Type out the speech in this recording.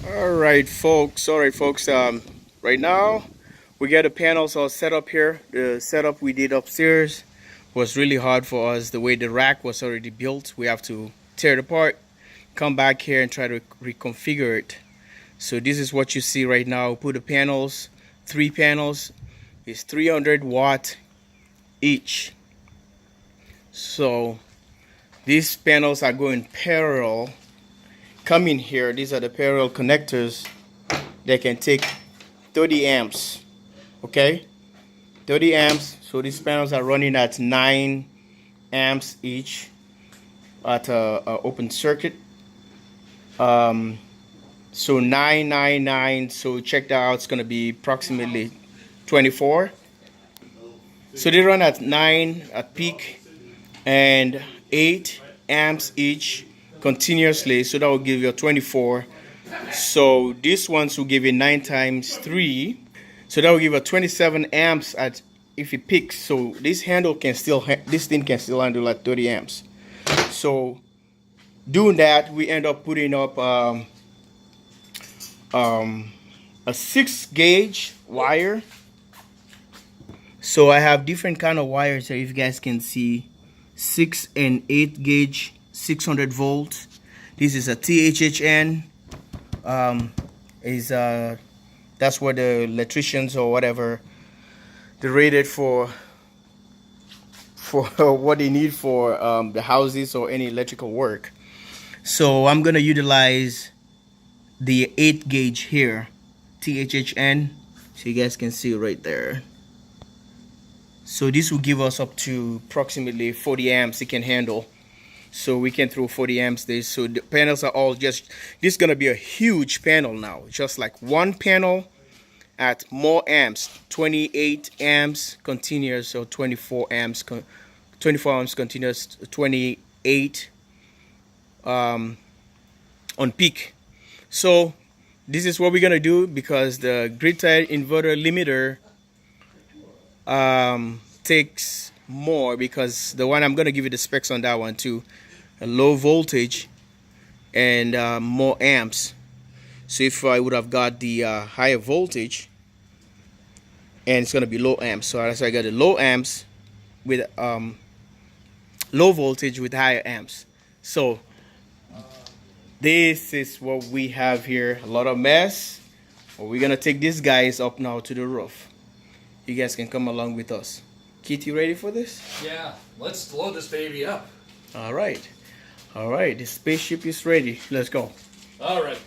All right, folks. Right now we got the panels all set up here. The setup we did upstairs was really hard for us. The way the rack was already built, we have to tear it apart, come back here and try to reconfigure it. So this is what you see right now. Put the panels, 3 panels, is 300 watt each. So these panels are going parallel. Come in here. These are the parallel connectors. They can take 30 amps. Okay, 30 amps. So these panels are running at 9 amps each at a open circuit. So 999. So check that out. It's gonna be approximately 24. So they run at 9 at peak and 8 amps each continuously. So that will give you a 24. So this ones will give you 9 times 3. So that will give a 27 amps at if it peaks. So this handle can still this thing can still handle like 30 amps. So doing that, we end up putting up a 6 gauge wire. So I have different kind of wires here. If you guys can see, 6 and 8 gauge, 600 volts. This is a THHN. That's what the electricians or whatever they're rated for what they need for the houses or any electrical work. So I'm gonna utilize the 8 gauge here, THHN, so you guys can see right there. So this will give us up to approximately 40 amps it can handle. So we can throw 40 amps there. So the panels are all just, this is gonna be a huge panel now. Just like one panel at more amps, 28 amps continuous or 24 amps, 24 amps continuous, 28 on peak. So this is what we're gonna do because the grid-tied inverter limiter takes more, because the one I'm gonna give you the specs on that one too, a low voltage and more amps. So if I would have got the higher voltage, and it's gonna be low amps, so that's why I got the low amps with low voltage with higher amps. So this is what we have here. A lot of mess. But we're gonna take these guys up now to the roof. You guys can come along with us. Keith, you ready for this? Yeah, let's load this baby up. All right. All right, the spaceship is ready. Let's go. All right.